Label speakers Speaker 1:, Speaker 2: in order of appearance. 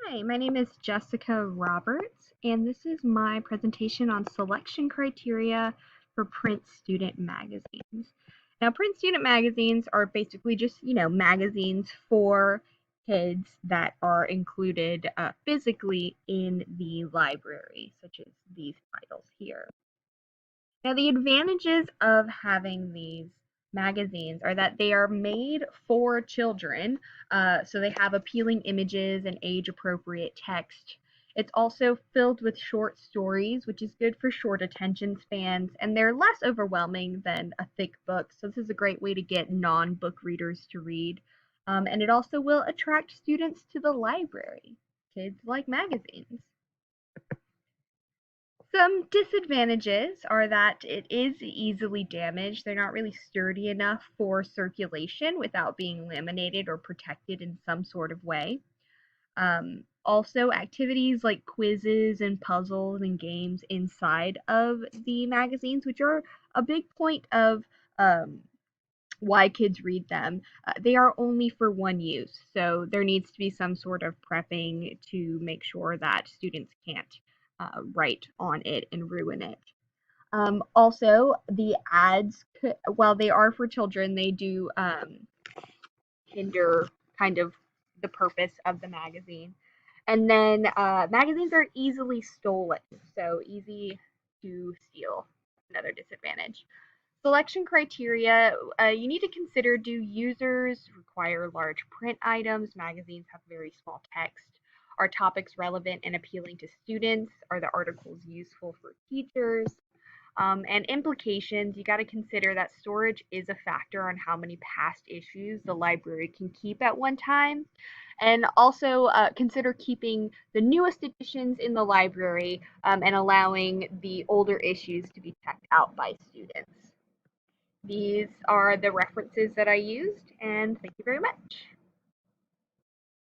Speaker 1: Hi, my name is Jessica Roberts, and this is my presentation on selection criteria for print student magazines. Now, print student magazines are basically just, magazines for kids that are included physically in the library, such as these titles here. Now, the advantages of having these magazines are that they are made for children, so they have appealing images and age appropriate text. It's also filled with short stories, which is good for short attention spans, and they're less overwhelming than a thick book, so this is a great way to get non book readers to read. And it also will attract students to the library. Kids like magazines. Some disadvantages are that it is easily damaged. They're not really sturdy enough for circulation without being laminated or protected in some sort of way. Also, activities like quizzes and puzzles and games inside of the magazines, which are a big point of um, why kids read them, they are only for one use. So there needs to be some sort of prepping to make sure that students can't write on it and ruin it. Also, the ads, while they are for children, they do hinder kind of the purpose of the magazine. And then magazines are easily stolen, so easy to steal. Another disadvantage. Selection criteria, you need to consider, do users require large print items? Magazines have very small text. Are topics relevant and appealing to students? Are the articles useful for teachers? And implications, you got to consider that storage is a factor on how many past issues the library can keep at one time. And also consider keeping the newest editions in the library and allowing the older issues to be checked out by students. These are the references that I used, and thank you very much.